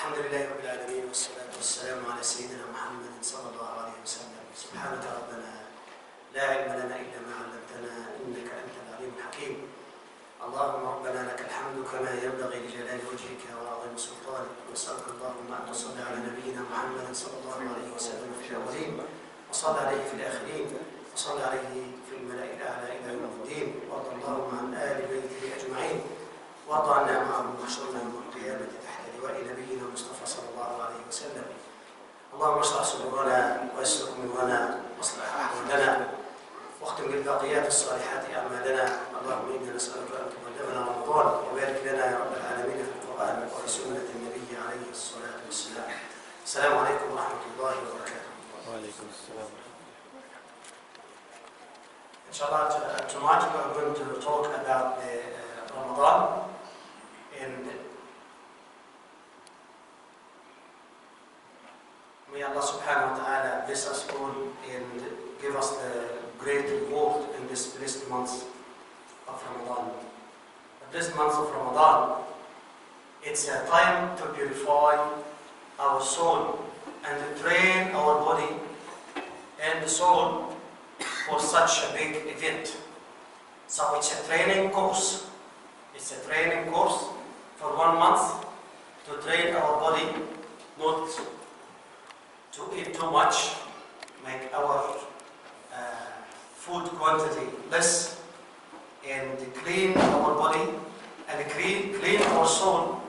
الحمد لله رب العالمين والصلاة والسلام على سيدنا محمد صلى الله عليه وسلم. سبحانك ربنا لا علم لنا إلا ما علمتنا إنك أنت العليم الحكيم. اللهم ربنا لك الحمد كما ينبغي لجلال وجهك وعظيم سلطانك. نسألك اللهم أن تصلي على نبينا محمد صلى الله عليه وسلم في الأولين، وصل عليه في الآخرين، وصل عليه في الملأ الأعلى إلى يوم الدين. وارض اللهم عن آل بيته أجمعين، وارض عنا معهم واحشرنا يوم القيامة تحت لواء نبينا المصطفى صلى الله عليه وسلم. اللهم اشرح صدورنا ويسر امورنا واصلح احوالنا واختم بالباقيات الصالحات اعمالنا. اللهم انا نسالك ان تبلغنا رمضان وبارك لنا يا رب العالمين في القران وفي سنه النبي عليه الصلاه والسلام. السلام عليكم ورحمه الله وبركاته. وعليكم السلام. Inshallah, tonight we are going to talk about the Ramadan, and may Allah subhanahu wa ta'ala bless us all and give us the great reward in this blessed month of Ramadan. The blessed month of Ramadan, it's a time to purify our soul and to train our body and the soul for such a big event. So it's a training course. It's a training course for 1 month to train our body not to eat too much, make our food quantity less, and clean our body and clean our soul.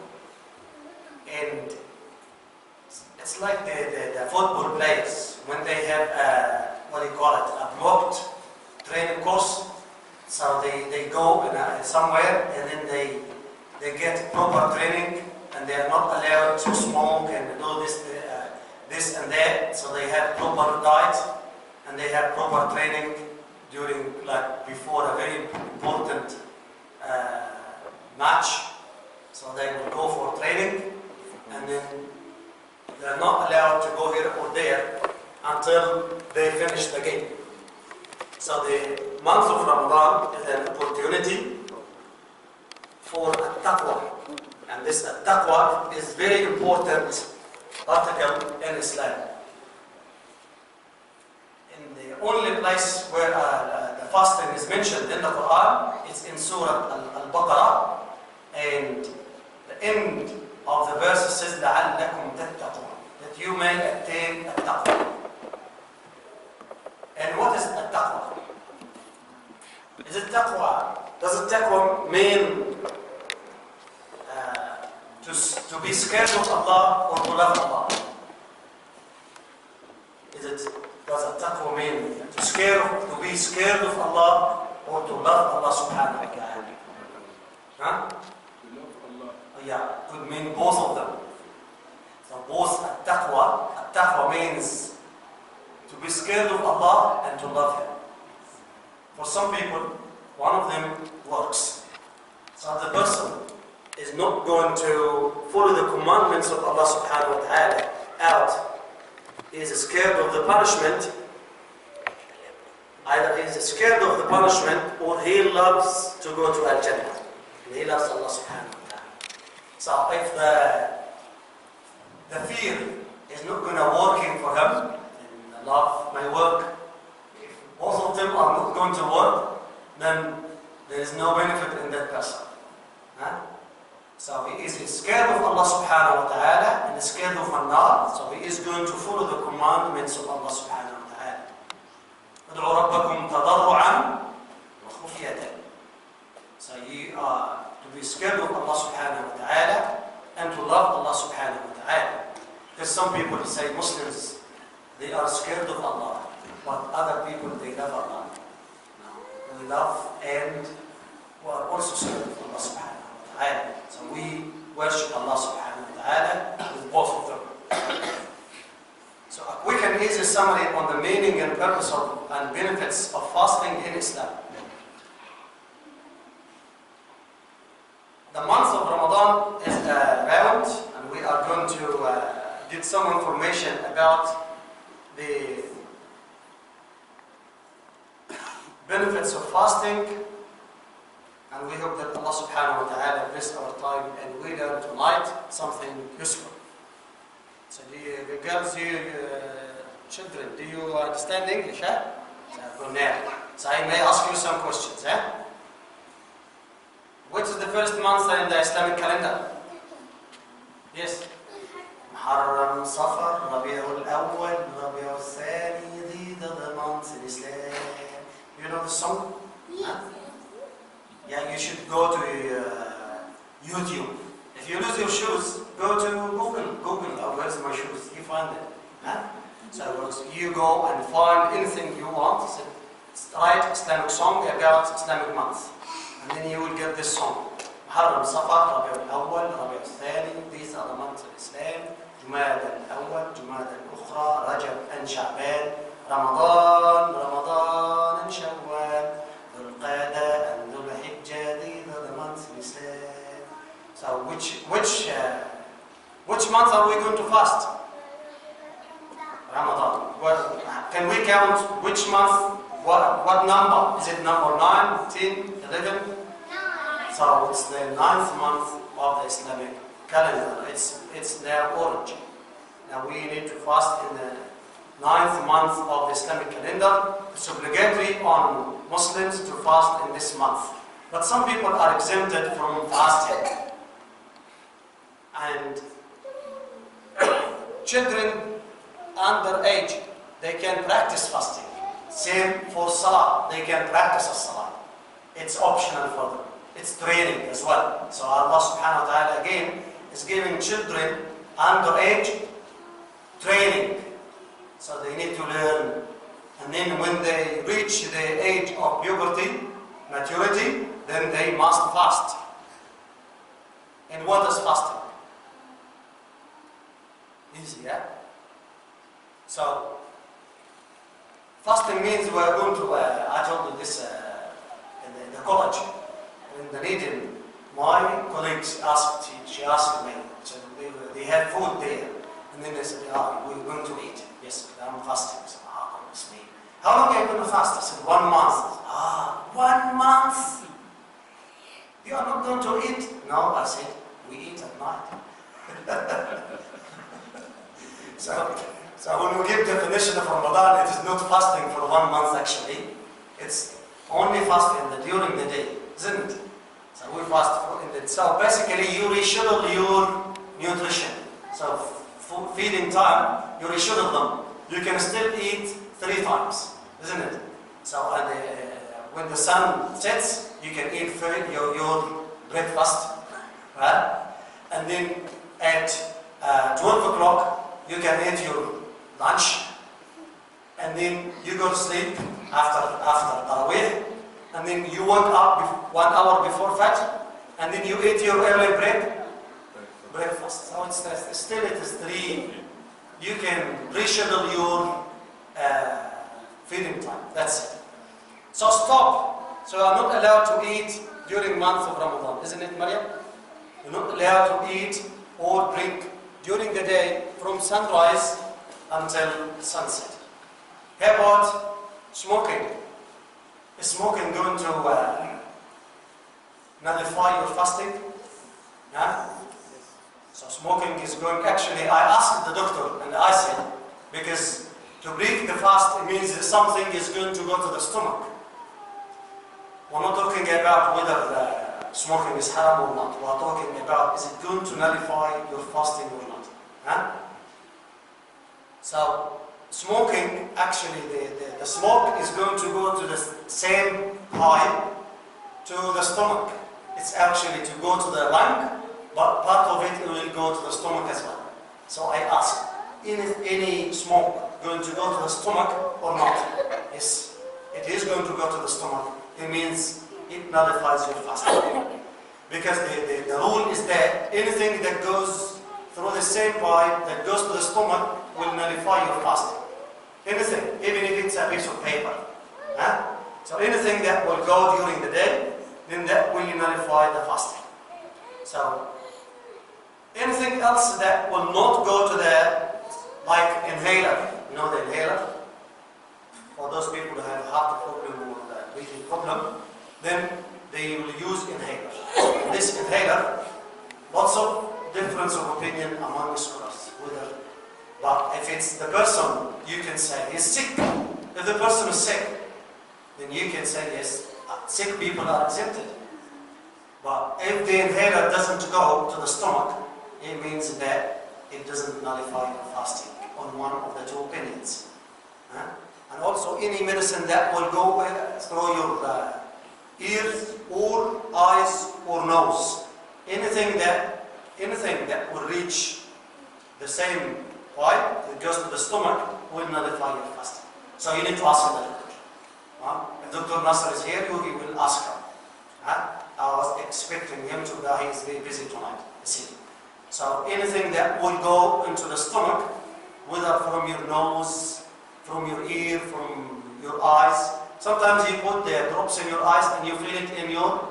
And it's like the football players when they have a blocked training course. So they go somewhere and then they get proper training, and they are not allowed to smoke and do this and that. So they have proper diet and they have proper training during, like, before a very important match. So they will go for training, and then they are not allowed to go here or there until they finish the game. So the month of Ramadan is an opportunity for at-taqwa, and this at-taqwa is very important article in Islam. In the only place where the fasting is mentioned in the Quran is in Surah Al-Baqarah, and the end of the verse says لَعَلَّكُمْ تَتَّقُونَ, that you may attain at-taqwa. And what is at-taqwa? Is it taqwa? Does it taqwa mean to be scared of Allah or to love Allah? Does at-taqwa mean to be scared of Allah or to love Allah subhanahu wa ta'ala? Huh? To love Allah. Yeah, could mean both of them. So both at-taqwa means to be scared of Allah and to love Him. For some people, one of them works. So the person is not going to follow the commandments of Allah subhanahu wa ta'ala out. He is scared of the punishment. Either he is scared of the punishment or he loves to go to Al-Jannah. He loves Allah subhanahu wa ta'ala. So if the fear is not going to working for him, then love may work. If both of them are not going to work, then there is no benefit in that person. Huh? So he is scared of Allah subhanahu wa ta'ala and scared of Allah, so he is going to follow the commandments of Allah subhanahu wa ta'ala. ادعوا ربكم تضرعا وخفية. So you are to be scared of Allah subhanahu wa ta'ala and to love Allah subhanahu wa ta'ala. Because some people say Muslims, they are scared of Allah, but other people, they love Allah. No, we love and we are also scared of Allah subhanahu wa ta'ala. So we worship Allah subhanahu wa ta'ala with both of them. So a quick and easy summary on the meaning and purpose and benefits of fasting in Islam. The month of Ramadan is round, and we are going to get some information about the benefits of fasting, and we hope that Allah subhanahu wa ta'ala bless our time and we learn tonight something useful. So the girls, children, do you understand English? Huh? So I may ask you some questions. What is the first month in the Islamic calendar? Yes. Muharram, Safar, Rabi'ul Awwal, Rabi'ul Thani. These are the months in Islam. You know the song? Huh? Yeah, you should go to YouTube. If you lose your shoes, go to Google, oh, where's my shoes? You find them. Huh? So you go and find anything you want. So write Islamic song about Islamic months. And then you will get this song. Muharram, Safar, Rabi'ul Awwal, Rabi'ul Thani. These are the months of Islam. Jumad al-Awwal, Jumad al-Ukhra, Rajab and Sha'ban, Ramadan and Shawwal, Dhul Qa'dah and Dhul Hijjah. These are the months of Islam. So which month are we going to fast? Ramadan. Well, can we count which month? What number? Is it number 9, 10, 11? 9. So it's the 9th month of the Islamic calendar. It's their origin. Now we need to fast in the 9th month of the Islamic calendar. It's obligatory on Muslims to fast in this month. But some people are exempted from fasting. And children under age, they can practice fasting. Same for Salah, they can practice a Salah. It's optional for them. It's training as well. So Allah subhanahu wa ta'ala again is giving children under age training. So they need to learn. And then when they reach the age of puberty, maturity, then they must fast. And what is fasting? Easy, yeah? So, fasting means we are going to, I told you this in the college, in Dunedin. My colleagues asked, she asked me, so they had food there, and then they said, we're going to eat. Yes, I'm fasting. I said, goodness me. How long are you going to fast? I said, 1 month. 1 month? You are not going to eat? No, I said, we eat at night. So when we give definition of Ramadan, it is not fasting for 1 month actually. It's only fasting during the day, isn't it? So we fast in the day. So basically you reschedule your nutrition. So feeding time, you reschedule them. You can still eat 3 times, isn't it? So when the sun sets, you can eat your breakfast, right? And then at 12 o'clock, you can eat your lunch, and then you go to sleep after Tarawih, and then you wake up 1 hour before Fajr, and then you eat your early breakfast. So still it is 3. You can reschedule your feeding time. That's it. So stop. So you are not allowed to eat during month of Ramadan, isn't it, Maryam? You're not allowed to eat or drink during the day from sunrise until sunset. How about smoking? Is smoking going to nullify your fasting? Yeah? So smoking is going, actually I asked the doctor and I said, because to break the fast, it means that something is going to go to the stomach. We're not talking about whether smoking is haram or not. We're talking about, is it going to nullify your fasting or not? Huh? So, smoking, actually, the smoke is going to go to the same pipe to the stomach. It's actually to go to the lung, but part of it will go to the stomach as well. So I asked, is any smoke going to go to the stomach or not? Yes, it is going to go to the stomach. It means it nullifies your fasting. Because the rule is that anything that goes through the same pipe that goes to the stomach will nullify your fasting. Anything, even if it's a piece of paper. Huh? So anything that will go during the day, then that will nullify the fasting. So anything else that will not go to the, like inhaler, you know the inhaler? For those people who have heart problem or breathing problem, then they will use inhaler. This inhaler, lots of difference of opinion among scholars, whether But if it's the person, you can say he's sick. If the person is sick, then you can say yes, sick people are exempted. But if the inhaler doesn't go to the stomach, it means that it doesn't nullify your fasting on one of the two opinions. And also any medicine that will go through your ears or eyes or nose, anything that will reach the same pipe that goes to the stomach will nullify your fasting. So you need to ask the doctor. If Dr. Nasser is here, you will ask him. I was expecting him to, but he is very busy tonight. So anything that will go into the stomach, whether from your nose, from your ear, from your eyes. Sometimes you put the drops in your eyes and you feel it in your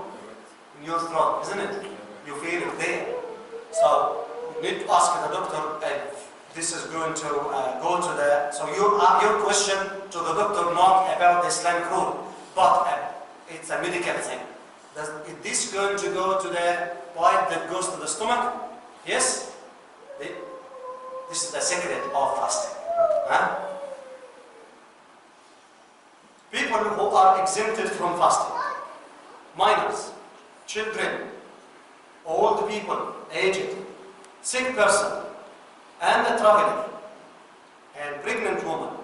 throat, isn't it? You feel it there. So you need to ask the doctor if this is going to go to the. So your question to the doctor not about the Islamic rule, but it's a medical thing. Is this going to go to the pipe that goes to the stomach? Yes? This is the secret of fasting. People who are exempted from fasting, minors, children, old people, aged, sick person, and a traveler, and pregnant woman,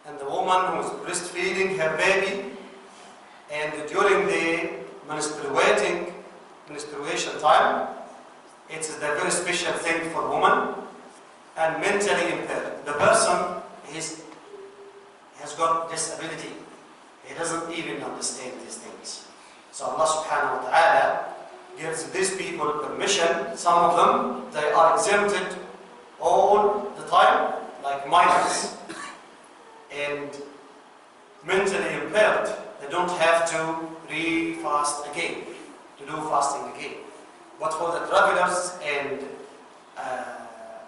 and the woman who is breastfeeding her baby, and during the menstruation time, it's a very special thing for women, and mentally impaired. The person has got disability. He doesn't even understand these things. So Allah subhanahu wa ta'ala gives these people permission. Some of them, they are exempted all the time, like minors. And mentally impaired, they don't have to re-fast again, to do fasting again. But for the travelers and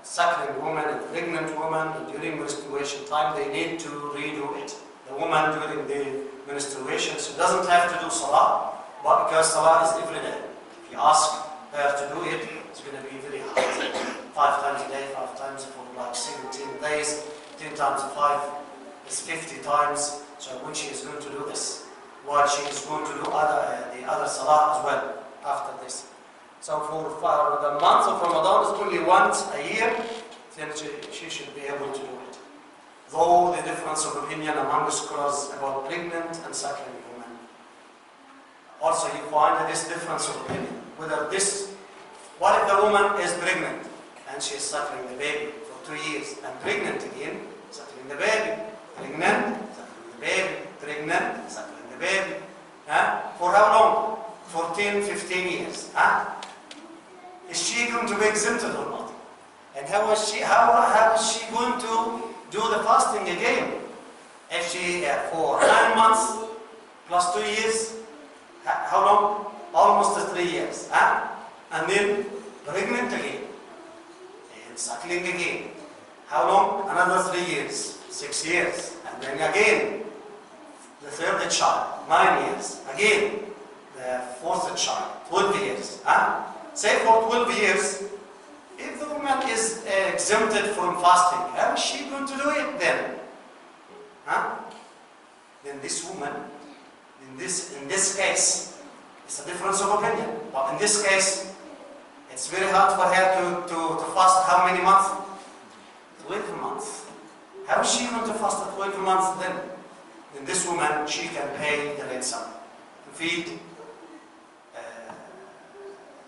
suckling woman and pregnant woman during menstruation time, they need to redo it. The woman during the menstruation, she doesn't have to do salah, but because salah is every day. If you ask her to do it, it's going to be very hard. 5 times a day, 5 times for like 17 days, 10 times 5 is 50 times. So when she is going to do this, while she is going to do the other salah as well after this. So for the month of Ramadan, it's only once a year, then she should be able to do it. Though the difference of opinion among the scholars about pregnant and suckling women. Also you find this difference of opinion. Whether what if the woman is pregnant and she is suckling the baby for 2 years, and pregnant again, suckling the baby, pregnant, suckling the baby, pregnant, suckling the baby. For how long? 14, 15 years. Is she going to be exempted or not? And how is she going to do the fasting again? If she, for 9 months plus 2 years, how long? Almost 3 years. And then pregnant again. And suckling again. How long? Another 3 years. 6 years. And then again, the third child, 9 years. Again, the fourth child, 12 years. Say for 12 years, if the woman is exempted from fasting, how is she going to do it then? Then this woman, in this case, it's a difference of opinion. But in this case, it's very hard for her to fast how many months? 12 months. How is she going to fast 12 months then? Then this woman, she can pay the ransom to feed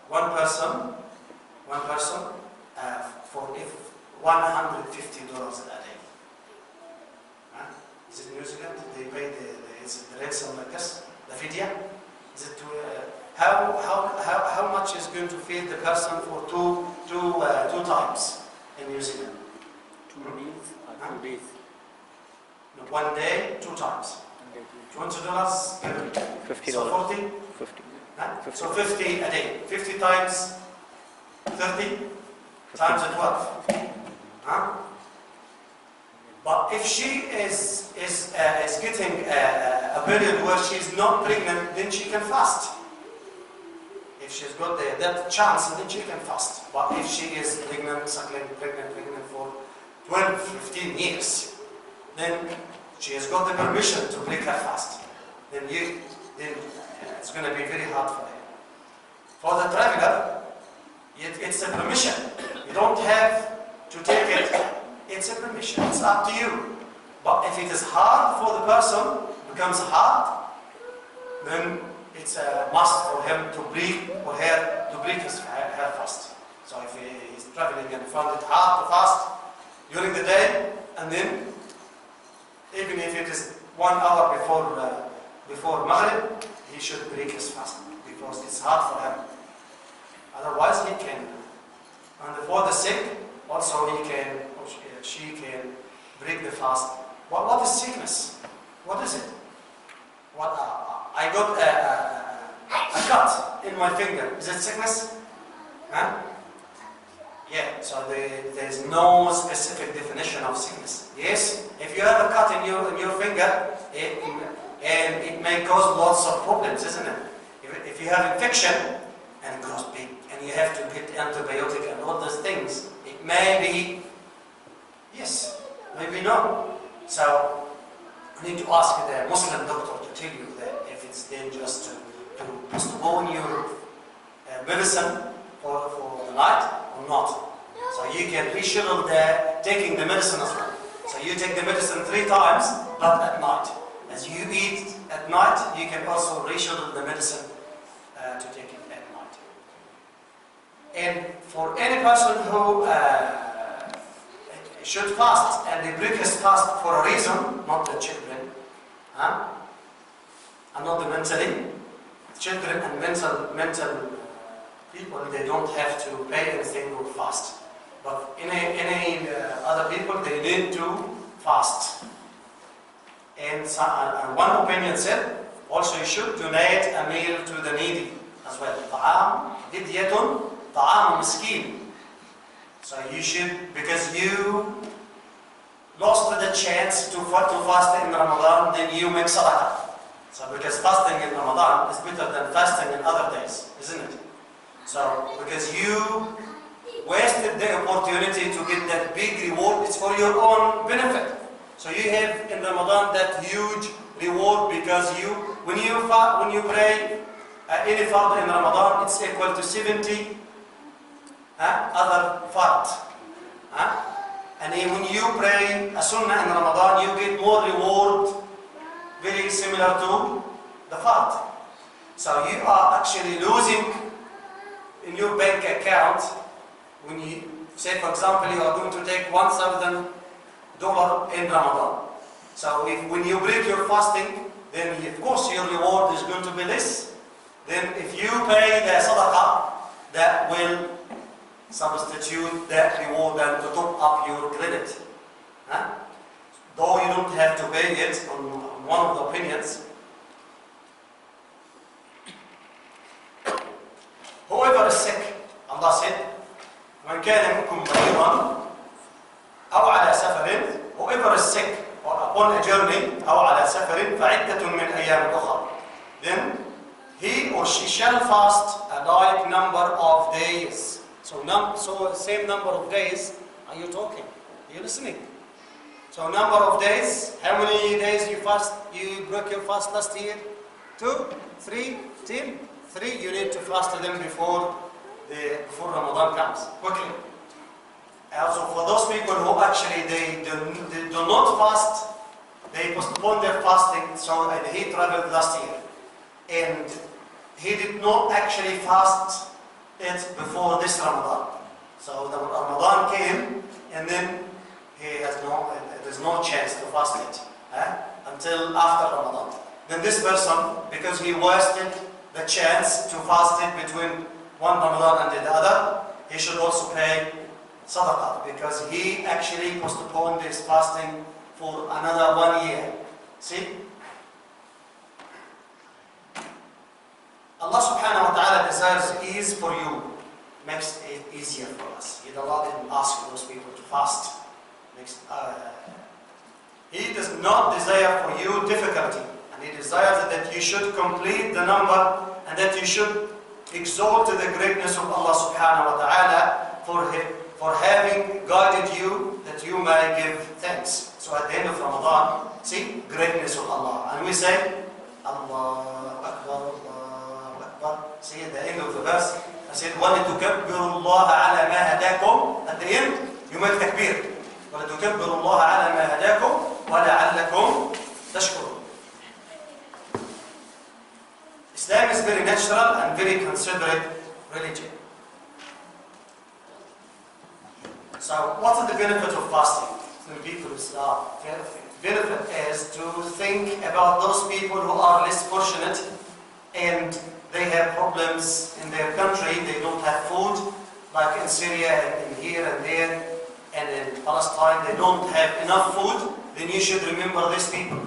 one person for $150 a day. Is it New Zealand? They pay is it the ransom like this? The fidya? Is it how much is going to feed the person for two times in New Zealand? 2 meals or 2 days? No, 1 day, 2 times. $20 $50. So 40? 50. So 50 a day. 50 times 30 times 12. But if she is getting a period where she is not pregnant, then she can fast. If she's got that chance, then she can fast. But if she is pregnant, suckling, pregnant for 12, 15 years, then she has got the permission to break her fast. Then it's going to be very hard for her. For the traveler, it's a permission. You don't have to take it. It's a permission. It's up to you. But if it is hard for the person, becomes hard, then it's a must for him to break, or her to break her fast. So if he's traveling and found it hard to fast during the day, and then even if it is 1 hour before Maghrib, he should break his fast because it's hard for him. Otherwise, he can. And for the sick, also he can, or she can break the fast. What is sickness? What is it? I got a cut in my finger. Is it sickness? Huh? Yeah, so there is no specific definition of sickness. Yes, if you have a cut in your finger, and it may cause lots of problems, isn't it? If you have infection and it grows big, and you have to get antibiotic and all those things, it may be yes, maybe no. So you need to ask the Muslim doctor to tell you that if it's dangerous to postpone your medicine for the night or not. So you can reschedule taking the medicine as well. So you take the medicine 3 times, but at night. As you eat at night, you can also reschedule the medicine to take it at night. And for any person who should fast, and they break his fast for a reason, not the children, and not the mentally, children and mental people, they don't have to pay anything or fast. But any other people, they need to fast. And one opinion said, also you should donate a meal to the needy as well. طعام فدية طعام مسكين. So you should, because you lost the chance to fast in Ramadan, then you make sadaqah. So because fasting in Ramadan is better than fasting in other days, isn't it? So because you wasted the opportunity to get that big reward, it's for your own benefit. So you have in Ramadan that huge reward because when you pray any fard in Ramadan, it's equal to 70 other fard. And when you pray a sunnah in Ramadan, you get more reward, very similar to the fard. So you are actually losing in your bank account when you say, for example, you are going to take $1,000 in Ramadan. So when you break your fasting, then of course your reward is going to be less. Then if you pay the sadaqah, that will substitute that reward and to top up your credit. Though you don't have to pay it on one of the opinions. Whoever is sick, Allah said, من كان منكم مريضا أو على سفر, whoever is sick or upon a journey أو على سفر فعدة من أيام أخرى, then he or she shall fast a like number of days. So same number of days. Are you talking? Are you listening? So number of days. How many days you fast? You broke your fast last year? 2, 3, 10. 3. You need to fast them before Ramadan comes. Quickly. Also for those people who actually they do not fast, they postpone their fasting. So he traveled last year, and he did not actually fast it before this Ramadan. So the Ramadan came, and then there's no chance to fast it until after Ramadan. Then this person, because he wasted the chance to fast it between one Ramadan and the other, he should also pay sadaqah, because he actually postponed his fasting for another 1 year. See? Allah subhanahu wa ta'ala desires ease for you, makes it easier for us. Allah didn't ask those people to fast. He does not desire for you difficulty, and He desires that you should complete the number, and that you should exalt the greatness of Allah subhanahu wa ta'ala for having guided you, that you you may give thanks. So at the end of Ramadan, see, greatness of Allah. And we say, Allahu Akbar, Allahu Akbar. See, at the end of the verse, I said, وَلِتُكَبِّرُوا اللَّهَ عَلَى مَا هَدَاكُمْ. At the end, you make takbir. وَلِتُكَبِّرُوا اللَّهَ عَلَى مَا هَدَاكُمْ وَلَعَلَّكُمْ تَشْكُرُونَ. Islam is very natural and very considerate religion. So, what is the benefit of fasting? When people start, the benefit is to think about those people who are less fortunate and they have problems in their country. They don't have food, like in Syria and here and there, and in Palestine they don't have enough food. Then you should remember these people.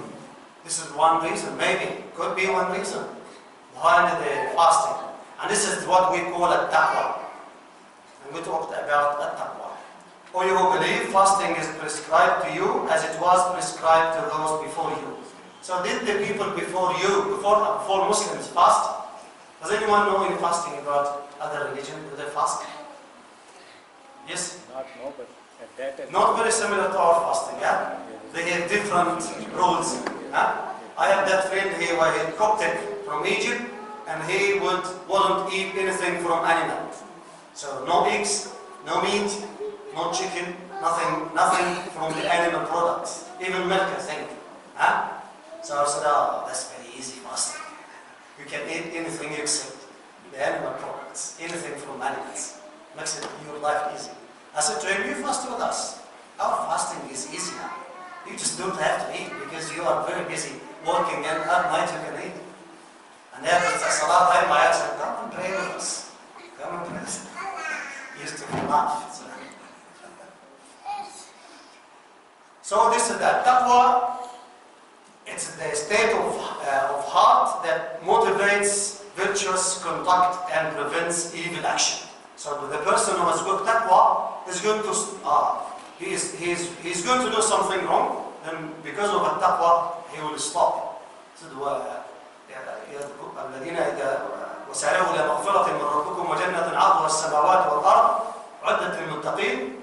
This is one reason, maybe, could be one reason behind the fasting. And this is what we call a taqwa. And we talked about a taqwa. Or you who believe fasting is prescribed to you as it was prescribed to those before you. So did the people before you, before Muslims fast? Does anyone know any fasting about other religion? Do they fast? Yes? No, but at that time. Not very similar to our fasting, yeah? They have different rules. Huh? I have that friend here who is Coptic from Egypt, and he wouldn't eat anything from animal. So no eggs, no meat, no chicken, nothing from the animal products. Even milk, I think. Huh? So I said, oh, that's very easy fasting. You can eat anything except the animal products, anything from animals. Makes it your life easy. I said to him, you fast with us. Our fasting is easy now. You just don't have to eat because you are very busy working, and at night you can eat. And after the salah time, I said, come and pray with us. Come and pray with us. He used to laugh. So this is that taqwa. It's the state of heart that motivates virtuous conduct and prevents evil action. So the person who has good taqwa is going to he's going to do something wrong, then because of the taqwa he will stop. الذين وسارعوا إلى مغفرة من ربكم وجنة عرضها السماوات والأرض عدت للمتقين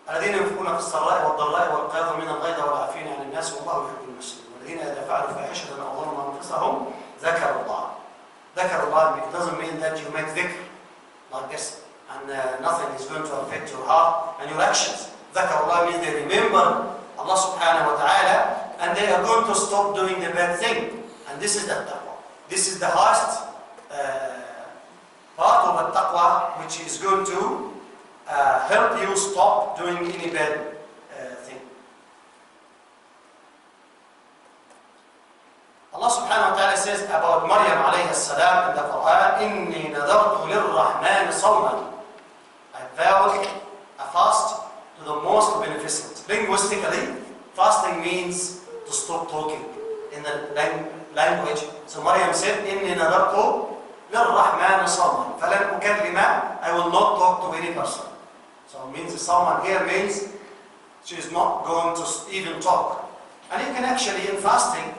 الذين ينفقون في السراء والضراء والقاظمين الغيظ والعافين عن الناس والله يحب المحسنين والذين إذا فعلوا فاحشة أو ظلموا أنفسهم ذكروا الله. ذكروا الله doesn't mean that you make dhikr like this and nothing is going to affect your heart and your actions. ذكروا الله means they remember Allah subhanahu wa ta'ala and they are going to stop doing the bad thing. And this is the taqwa. This is the highest part of the taqwa, which is going to help you stop doing any bad thing. Allah subhanahu wa ta'ala says about Maryam alayhi salam in the Quran, إِنِّي نَذَرْتُ لِلرَّحْمَنِ صَوْمًا. I vowed a fast to the most beneficent. Linguistically, fasting means to stop talking in the language. So Maryam said, إِنِّي نَذَرْتُ لِلرَّحْمَنِ صَوْمًا فَلَنْ أُكَلِّمَ. I will not talk to any person. So it means someone here means she is not going to even talk. And you can actually, in fasting,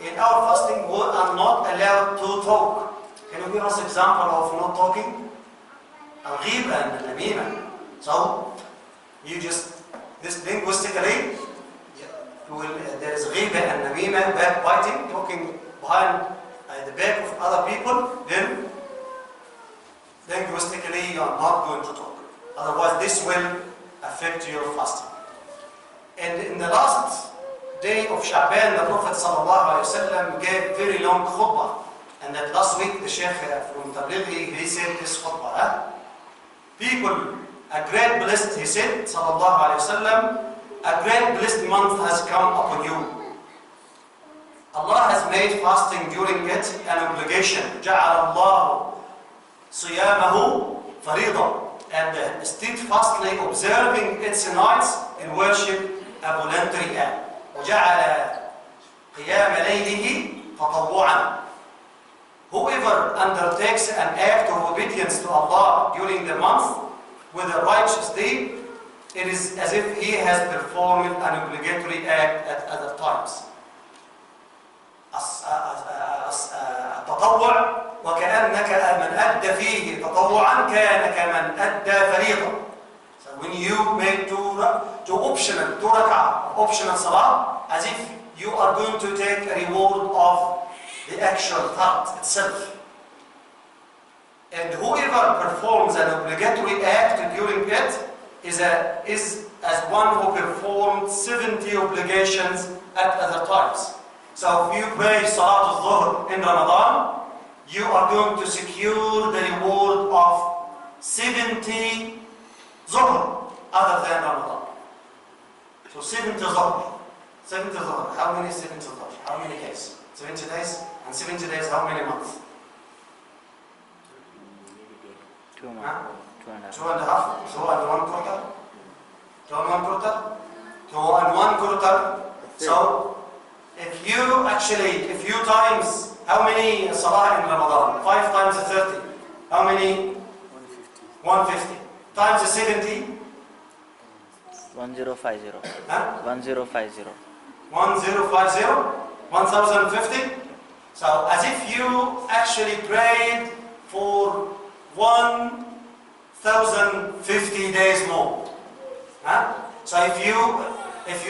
in our fasting, we are not allowed to talk. Can you give us an example of not talking? Al-ghiba and al-namima. So, you just, this linguistically, there is ghiba and namima, backbiting, talking behind the back of other people, then linguistically you are not going to talk. Otherwise this will affect your fasting. And in the last day of Sha'ban, the Prophet ﷺ gave very long khutbah. And that last week the Sheikh from Tablighi, he said this khutbah. People, a great blessed, he said, ﷺ, a great blessed month has come upon you. Allah has made fasting during it an obligation. جَعَلَ اللَّهُ صِيَامَهُ فَرِيضًا. And steadfastly observing its nights in worship a voluntary act. وَجَعَلَ قِيَامَ لَيْلِهِ تَطَوُّعًا. Whoever undertakes an act of obedience to Allah during the month with a righteous deed, it is as if he has performed an obligatory act at other times. التطوع وكأنك من أدى فيه تطوعا كان كمن أدى فريضة. So when you make two optional salah, as if you are going to take a reward of the actual third itself. And whoever performs an obligatory act during it is as one who performed 70 obligations at other times. So if you pray Salat al-Dhuhr in Ramadan, you are going to secure the reward of 70 Zuhr other than Ramadan. So 70 Zuhr. 70 Zuhr. How many 70 Zuhr? How many days? 70 days? And 70 days, how many months? 2 months. Huh? 2.5. 2.5. 2 and 1 quarter. 2 and 1 quarter. 2 and 1 quarter. So if you times, how many salah in Ramadan? 5 times 30. How many? 150. 150. Times 70? 1050. Huh? 1050. 1050? 1050? So as if you actually prayed for 1050 days more. Huh? So if you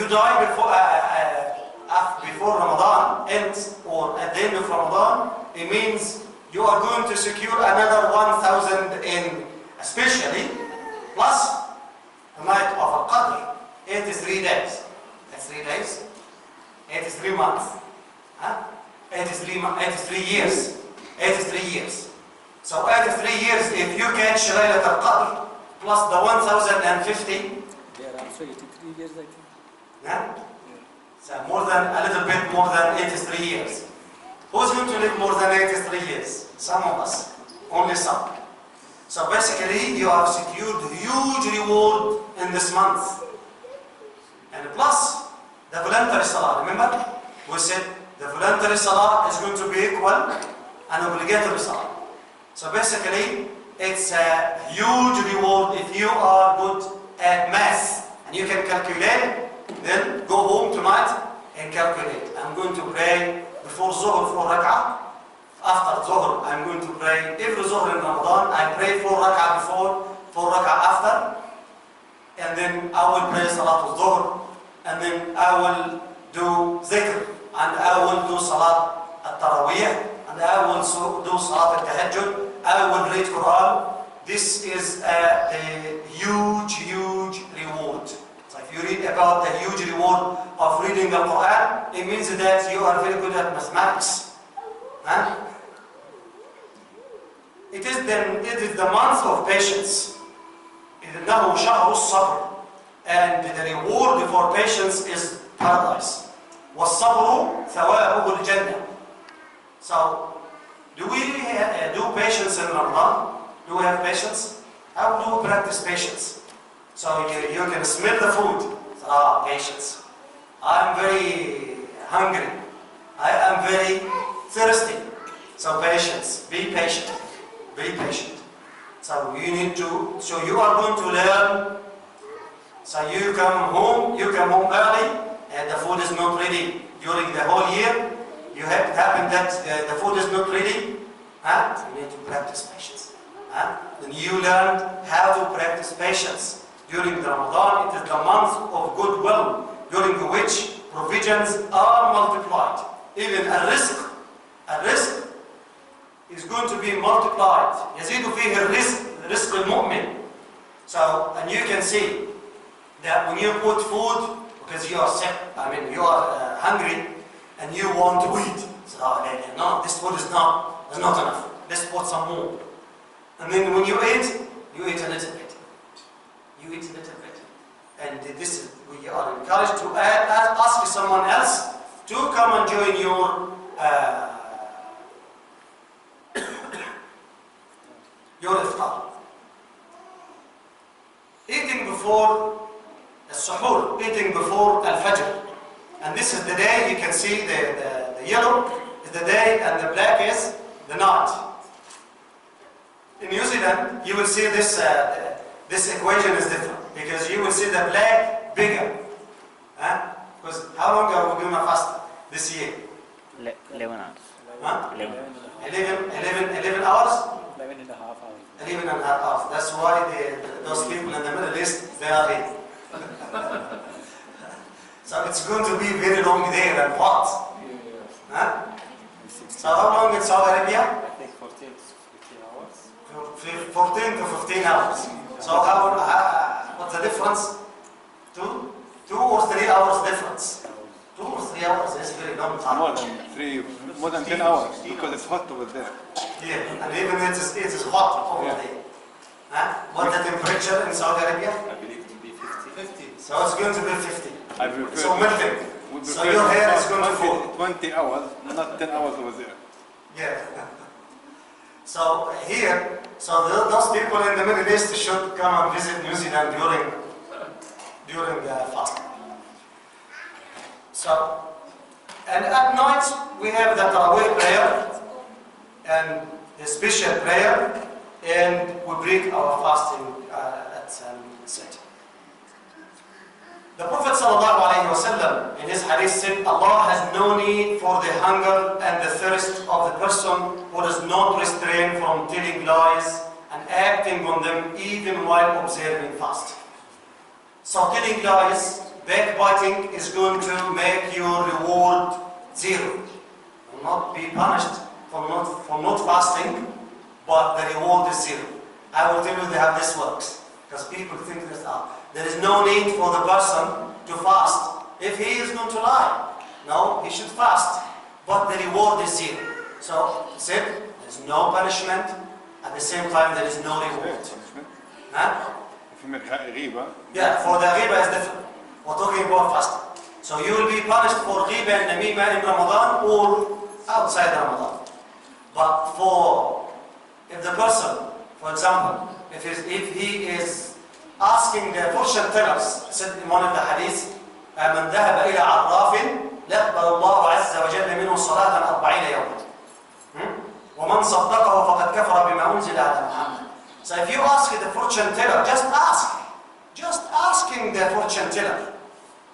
die before Ramadan ends or at the end of Ramadan, it means you are going to secure another 1000 in, especially plus the night of Al-Qadr, 83 days. That's 3 days. 83 months. Huh? 83 years. 83 years. So 83 years, if you catch Laylat al-Qadr plus the 1050. They are also 83 years, I think. Yeah? So a little bit more than 83 years. Who's going to live more than 83 years? Some of us. Only some. So basically, you have secured huge reward in this month. And plus, the voluntary salah. Remember? We said the voluntary salah is going to be equal an obligatory salah. So basically, it's a huge reward if you are good at math. And you can calculate, then go home tonight and calculate. I'm going to pray before Zuhr 4 rak'ah. After Zuhr, I'm going to pray every Zuhr in Ramadan. I pray 4 rak'ah before, 4 rak'ah after. And then I will pray Salat al-Dhuhr. And then I will do zikr. And I will do Salat al-Taraweeh. And I will do Salat al-Tahajjud. I will read Quran. This is a huge reward. So if you read about the huge reward of reading the Quran, it means that you are very good at mathematics. Huh? It is the month of patience. إِنَّهُ شَهْرُ الصَّبْرِ. And the reward for patience is paradise. وَالصَّبْرُ ثَوَابُهُ الْجَنَّةِ. So, do we do patience in Ramadan? Do we have patience? How do we practice patience? So you can smell the food. Patience. I am very hungry. I am very thirsty. So patience. Be patient. Be patient. So you are going to learn. So you come home early and the food is not ready. During the whole year, it happened that the food is not ready. Huh? You need to practice patience. Huh? Then you learn how to practice patience. During the Ramadan, it is the month of goodwill, during which provisions are multiplied. Even a risk is going to be multiplied. يزيد فيه الرزق المؤمن. So, and you can see that when you put food, because you are sick, you are hungry, and you want to eat. So, no, this food is not enough. Let's put some more. And then when you eat a little bit. You eat a little bit. And we are encouraged to ask someone else to come and join your iftar. Eating before al-suhoor, eating before al-fajr. And this is the day, you can see the yellow is the day and the black is the night. In New Zealand, you will see this equation is different. Because you will see the black bigger. Huh? Because how long are we going to fast this year? 11 hours. Huh? 11. 11 hours? 11 and a half hours. 11.5 hours. That's why those people in the Middle East, they are here. So it's going to be very long there and hot. Huh? So how long in Saudi Arabia? I think 14 to 15 hours. 14 to 15 hours. So what's the difference? 2 or 3 hours difference. 2 or 3 hours is very long time. More than 10 hours because it's hot over there. Yeah, and even it is hot over there. Huh? What's the temperature in Saudi Arabia? I believe it will be 50. So it's going to be 50. I prefer So melting. we So prefer your hair is 20 going to fall. 20 hours, not 10 hours over there. Yeah. So here, those people in the Middle East should come and visit New Zealand during fasting. So, and at night we have the Tarawih prayer and the special prayer, and we break our fasting at sunset. The Prophet ﷺ in his hadith said, Allah has no need for the hunger and the thirst of the person who does not restrain from telling lies and acting on them even while observing fasting. So telling lies, backbiting is going to make your reward zero. You will not be punished for not fasting, but the reward is zero. I will tell you how this works, because people think that there is no need for the person to fast if he is going to lie. No, he should fast, but the reward is zero. So, said, there is no punishment, at the same time there is no reward. Huh? Yeah, for the ghiba is different. We're talking about fasting. So you will be punished for ghiba and namima in Ramadan or outside Ramadan. But if the person, for example, if he is asking the fortune tellers, said in one of the hadiths, من ذهب إلى عراف يقبل الله عز وجل منه صلاة 40 يوما. ومن صدقه فقد كفر بما أنزل على محمد. So if you ask the fortune teller, just ask. Just asking the fortune teller.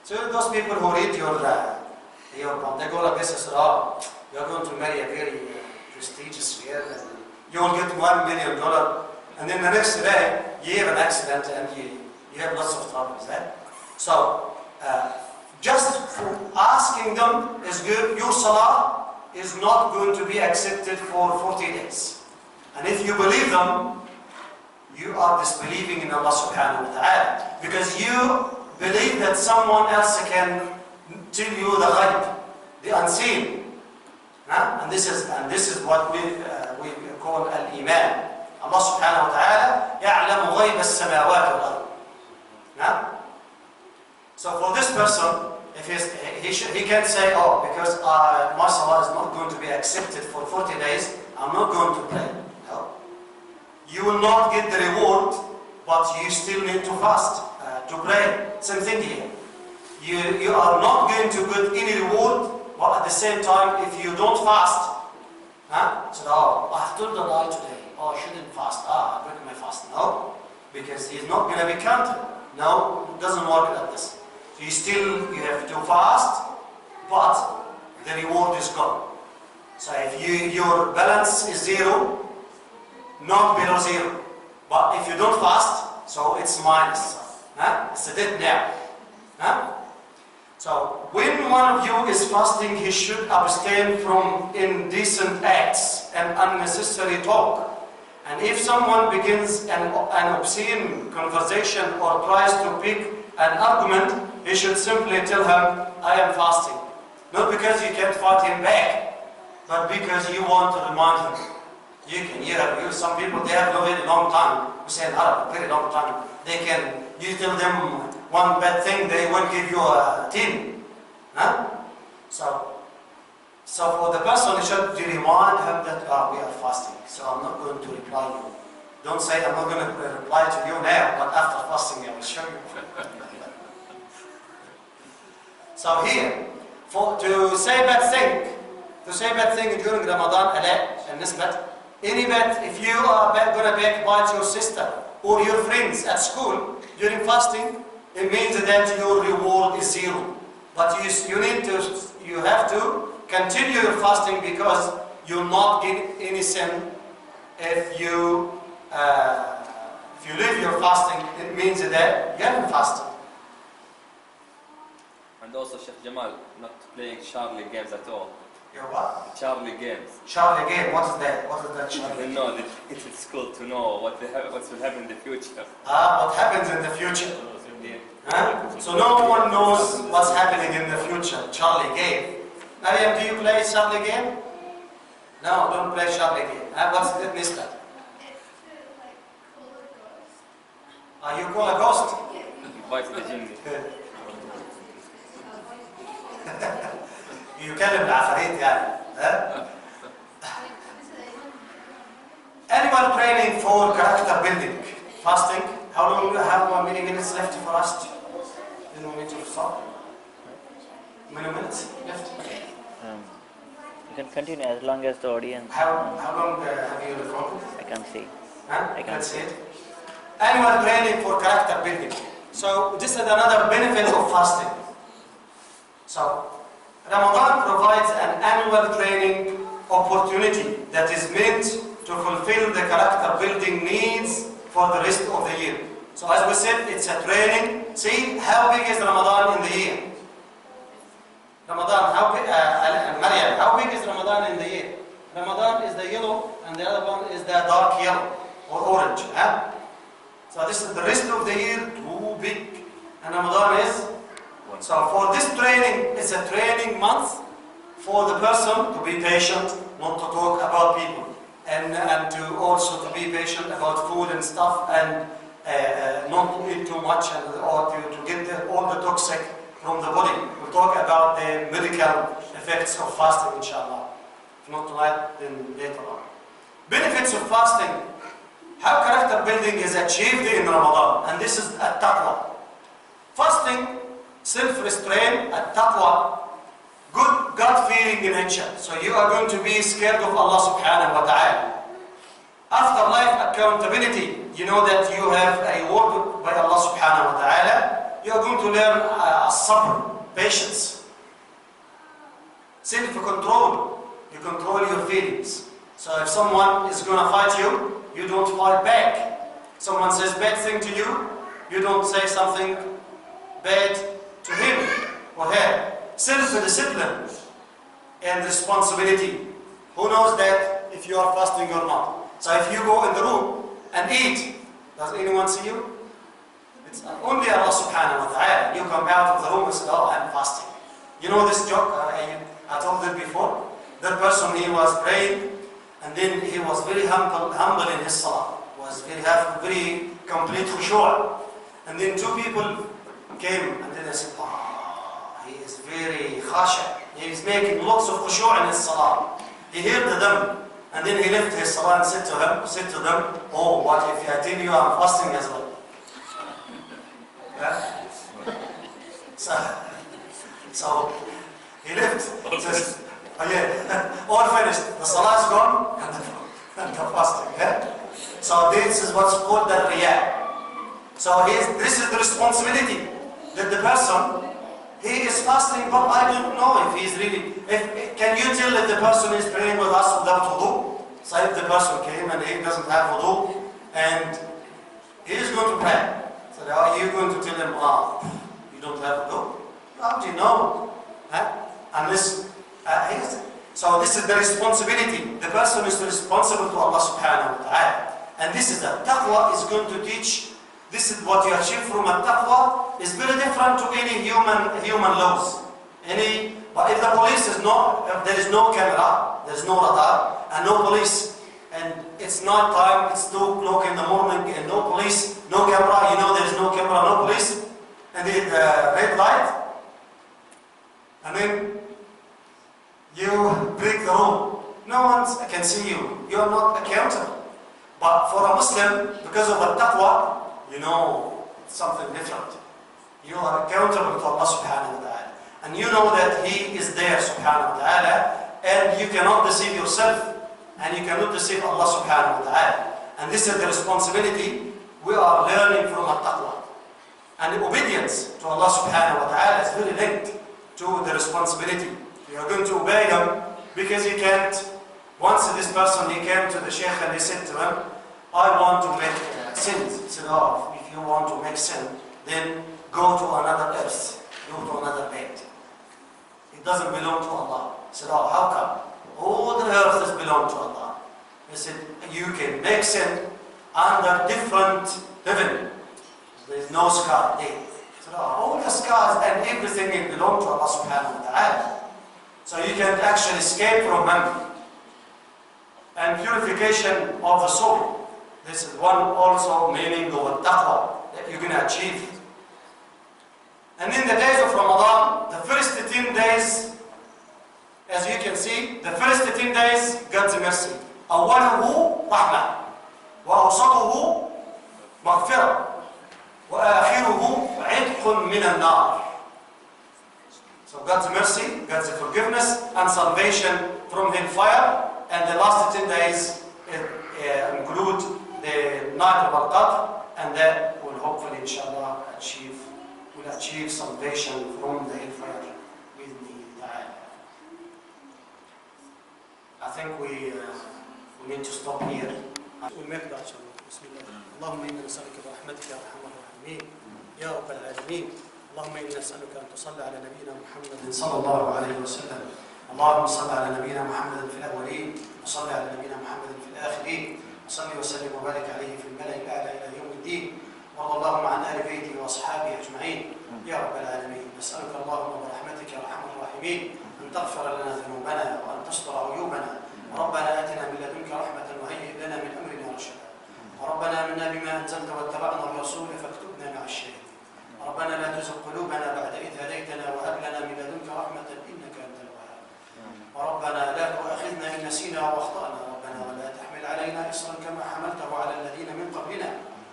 So those people who read your they go like this and say, oh, you are going to marry a very prestigious girl and you will get $1 million. And then the next day, you have an accident and you have lots of troubles there. So, just asking them is good. Your salah is not going to be accepted for 40 days. And if you believe them, you are disbelieving in Allah subhanahu wa ta'ala. Because you believe that someone else can tell you the ghaib, the unseen. And this is what we call al-iman. Allah subhanahu wa ta'ala يعلم غيب السماوات والأرض. So for this person, if he can say, oh, because my salah is not going to be accepted for 40 days, I'm not going to pray. No. You will not get the reward, but you still need to fast, to pray. Same thing here. You are not going to get any reward, but at the same time, if you don't fast, so, oh, I have told a lie today. Oh, I shouldn't fast. I break my fast. No, because he's not going to be counted. No, it doesn't work like this. So you have to fast, but the reward is gone. So if your balance is zero, not below zero. But if you don't fast, so it's minus. It's a dead now. So when one of you is fasting, he should abstain from indecent acts and unnecessary talk. And if someone begins an obscene conversation or tries to pick an argument, he should simply tell him, I am fasting. Not because you can't fight him back, but because you want to remind him. You can hear some people, they have a very long tongue. We say in Arab, very long tongue. You tell them one bad thing, they will give you a 10. So for the person, you should remind him that we are fasting. So I'm not going to reply you. Don't say I'm not going to reply to you now, but after fasting I will show you. So here, to say bad thing during Ramadan, if you are going to backbite your sister or your friends at school during fasting, it means that your reward is zero. But you have to continue your fasting because you'll not get any sin if you if you leave your fasting, it means that you haven't fasted. And also, Sheikh Jamal, not playing Charlie games at all. Your what? Charlie games. Charlie game, what is that? What is that Charlie game? No, it is cool to know what will happen in the future. What happens in the future? Yeah. Huh? So no one knows what's happening in the future. Charlie game. Mariam, do you play Charlie game? No, don't play Charlie game. What's it, Mister? You call a ghost? Invite the genie. يكلم العفاريت يعني ها؟ Animal training for character building. Fasting. How many minutes left for us? Then we need to stop. Many minutes left? You can continue as long as the audience. How long have you recorded? I can see. Huh? I can see it. Animal training for character building. So this is another benefit of fasting. So Ramadan provides an annual training opportunity that is meant to fulfill the character building needs for the rest of the year. So as we said, it's a training. See, how big is Ramadan in the year? Ramadan, how big, Maryam, how big is Ramadan in the year? Ramadan is the yellow and the other one is the dark yellow or orange. Huh? So this is the rest of the year, too big. And Ramadan is? So for this training, it's a training month for the person to be patient, not to talk about people, and to also to be patient about food and stuff, and not to eat too much, and or to get all the toxic from the body. We'll talk about the medical effects of fasting, inshallah. If not tonight, then later on. Benefits of fasting. How character building is achieved in Ramadan, and this is at-taqwa. Fasting, self-restraint, at-taqwa, good God-fearing in nature. So you are going to be scared of Allah subhanahu wa ta'ala. Afterlife accountability, you know that you have a word by Allah subhanahu wa ta'ala. You are going to learn sabr, patience. Self-control, you control your feelings. So if someone is going to fight you, you don't fight back. Someone says bad thing to you, you don't say something bad to him or her. Self-discipline and responsibility. Who knows that if you are fasting or not? So if you go in the room and eat, does anyone see you? It's only Allah subhanahu wa ta'ala. You come out of the room and say, oh, I'm fasting. You know this joke, I told it before. That person, he was praying and then he was very humble in his salah. Was very complete khushu'. And then two people came and then they said, he is very khasha. He is making lots of khushu' in his salah. He heard them and then he left his salah and said to them, oh, what if I tell you I'm fasting as well? Yeah? So he left. Says, oh yeah, all finished. The salah is gone and the fasting. Yeah? So this is what's called the riyah. So this is the responsibility that the person, he is fasting, but I don't know if he's really, can you tell if the person is praying with us without wudu? So if the person came and he doesn't have wudu, and he is going to pray. So are you going to tell him, you don't have wudu? How do you know? Huh? Unless, so this is the responsibility. The person is responsible to Allah subhanahu wa ta'ala. And this is the taqwa is going to teach. This is what you achieve from a taqwa is very different to any human laws. But if the police is not, if there is no camera, there is no radar, and no police, and it's night time, it's 2 o'clock in the morning, and no police, no camera, you know there is no camera, no police, and the red light, and then you break the rule. No one can see you. You are not accountable. But for a Muslim, because of the taqwa, you know something different. You are accountable to Allah subhanahu wa ta'ala. And you know that He is there subhanahu wa ta'ala, and you cannot deceive yourself, and you cannot deceive Allah subhanahu wa ta'ala. And this is the responsibility we are learning from at-taqwa. And the obedience to Allah subhanahu wa ta'ala is very linked to the responsibility. You are going to obey Him because you can't. Once this person, he came to the Sheikh and he said to him, I want to make sins. He said, oh, if you want to make sin, then go to another earth, go to another bed. It doesn't belong to Allah. He said, oh, how come? All the earths belong to Allah. He said, you can make sin under different heaven. There is no sky there. He said, oh, all the skies and everything belong to Allah subhanahu wa ta'ala. So you can actually escape from Him. And purification of the soul. This is one also meaning of taqwa that you're going to achieve. And in the days of Ramadan, the first 10 days, as you can see, the first 10 days, God's mercy. أوله رحمة وأوسطه مغفرة وآخره عتق من النار. So God's mercy, God's forgiveness and salvation from hellfire, and the last 10 days include the night of Al-Qadr, and that will hopefully inshallah achieve salvation from the hellfire with the ta'ala. I think we need to stop here. We'll make that inshallah. Bismillah. اللهم إنا نسألك برحمتك يا أرحم الراحمين يا رب العالمين. اللهم إنا نسألك أن تصلي على نبينا محمد صلى الله عليه وسلم. اللهم صل على نبينا محمد في الأولين وصل على نبينا محمد في الآخرين وصل وسلم وبارك عليه في الملأ الأعلى إلى يوم الدين. وارض اللهم عن آل بيته وأصحابه أجمعين يا رب العالمين. نسألك اللهم برحمتك يا أرحم الراحمين أن تغفر لنا ذنوبنا وأن تستر عيوبنا. ربنا آتنا من لدنك رحمة وهيئ لنا من أمرنا رشدا. ربنا آمنا بما أنزلت واتبعنا الرسول فاكتبنا مع الشهيدين. ربنا لا تزغ قلوبنا بعد إذ هديتنا وهب لنا من لدنك رحمة إنك أنت الوهاب. وربنا لا تؤاخذنا إن نسينا وأخطأنا. ربنا ولا تحمل علينا إصرا كما حملته على الذين من قبلنا.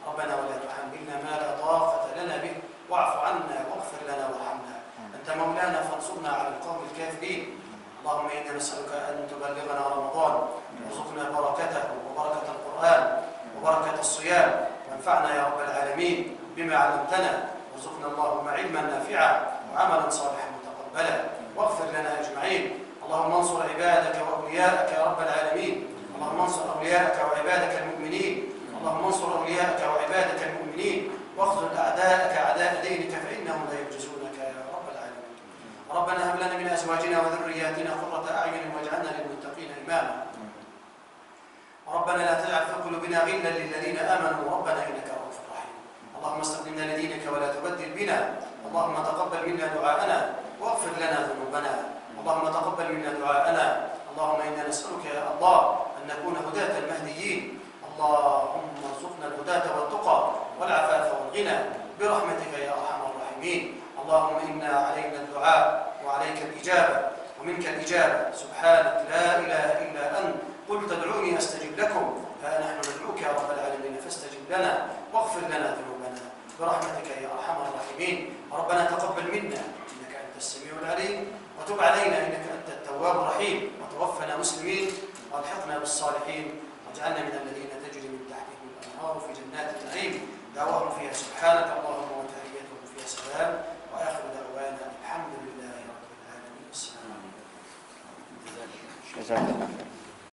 ربنا ولا تحملنا ما لا طاقة لنا به واعف عنا واغفر لنا وارحمنا. أنت مولانا فانصرنا على القوم الكافرين. اللهم إنا نسألك أن تبلغنا رمضان وارزقنا بركته وبركة القرآن وبركة الصيام وانفعنا يا رب العالمين بما علمتنا. وارزقنا اللهم علما نافعا وعملا صالحا متقبلا واغفر لنا أجمعين. اللهم انصر عبادك وأولياءك يا رب العالمين. اللهم انصر أولياءك وعبادك المؤمنين. اللهم انصر أولياءك وعبادك المؤمنين واخذل أعداءك أعداء دينك فإنهم لا يعجزونك يا رب العالمين. ربنا هب لنا من أزواجنا وذرياتنا قرة أعين واجعلنا للمتقين إماما. ربنا لا تجعل في قلوبنا غلا للذين آمنوا ربنا إنك رؤوف رحيم. اللهم استخدمنا لدينك ولا تبدل بنا. اللهم تقبل منا دعاءنا واغفر لنا ذنوبنا. اللهم تقبل منا دعاءنا. اللهم إنا نسألك يا الله أن نكون هداة المهديين. اللهم ارزقنا الهداة والتقى والعفاف والغنى برحمتك يا أرحم الراحمين. اللهم إنا علينا الدعاء وعليك الإجابة ومنك الإجابة. سبحانك لا إله إلا أنت قل تدعوني أستجب لكم. ها نحن ندعوك يا رب العالمين فاستجب لنا واغفر لنا ذنوبنا برحمتك يا أرحم الراحمين. ربنا تقبل منا إنك أنت السميع العليم وتب علينا إنك أنت التواب الرحيم. وتوفنا مسلمين والحقنا بالصالحين واجعلنا من الذين تجري من تحتهم الأنهار في جنات النعيم. دعواهم فيها سبحانك اللهم وتحيتهم فيها سلام وآخر دعوانا الحمد لله رب العالمين. السلام عليكم.